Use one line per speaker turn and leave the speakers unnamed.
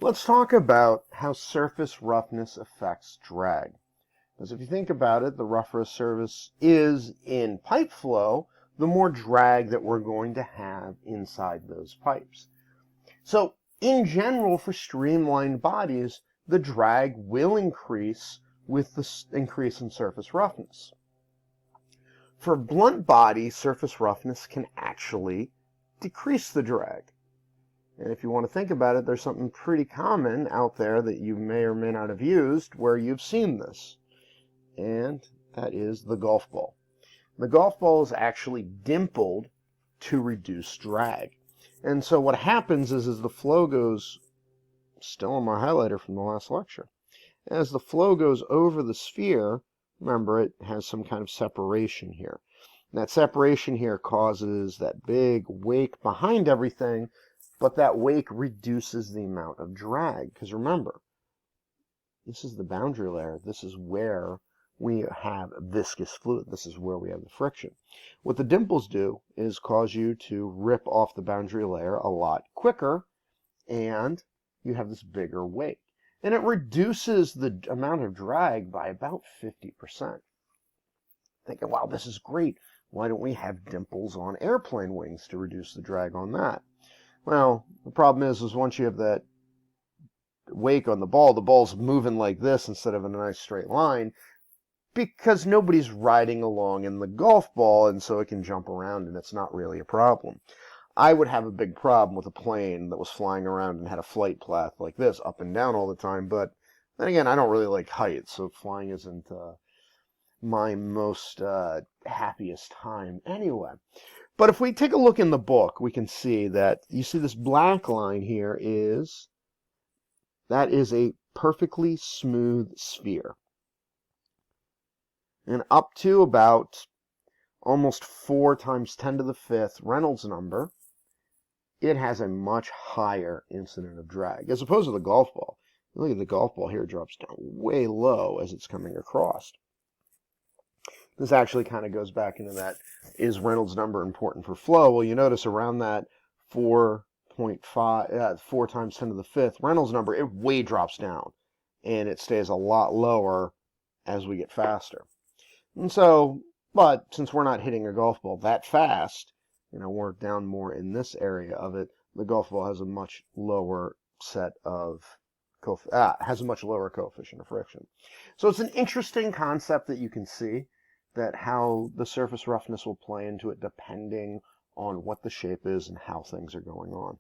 Let's talk about how surface roughness affects drag. Because if you think about it, the rougher a surface is in pipe flow, the more drag that we're going to have inside those pipes. So, in general, for streamlined bodies, the drag will increase with the increase in surface roughness. For blunt bodies, surface roughness can actually decrease the drag. And if you want to think about it, there's something pretty common out there that you may or may not have used where you've seen this. And that is the golf ball. The golf ball is actually dimpled to reduce drag. And so what happens is the flow goes, still on my highlighter from the last lecture, as the flow goes over the sphere, remember it has some kind of separation here. And that separation here causes that big wake behind everything, but that wake reduces the amount of drag. Because remember, this is the boundary layer. This is where we have viscous fluid. This is where we have the friction. What the dimples do is cause you to rip off the boundary layer a lot quicker, and you have this bigger wake. And it reduces the amount of drag by about 50%. Thinking, wow, this is great. Why don't we have dimples on airplane wings to reduce the drag on that? Well, the problem is once you have that wake on the ball's moving like this instead of in a nice straight line, because nobody's riding along in the golf ball, and so it can jump around, and it's not really a problem. I would have a big problem with a plane that was flying around and had a flight path like this, up and down all the time, but then again, I don't really like heights, so flying isn't my most happiest time anyway. But if we take a look in the book, we can see that, you see this black line here that is a perfectly smooth sphere. And up to about almost 4 times 10 to the 5th Reynolds number, it has a much higher incident of drag, as opposed to the golf ball. Look at the golf ball here, it drops down way low as it's coming across. This actually kind of goes back into that, is Reynolds number important for flow? Well, you notice around that 4.5, 4 times 10 to the 5th Reynolds number, it way drops down, and it stays a lot lower as we get faster. And so, but since we're not hitting a golf ball that fast, we're down more in this area of it, the golf ball has a much lower set of has a much lower coefficient of friction. So it's an interesting concept that you can see, that how the surface roughness will play into it depending on what the shape is and how things are going on.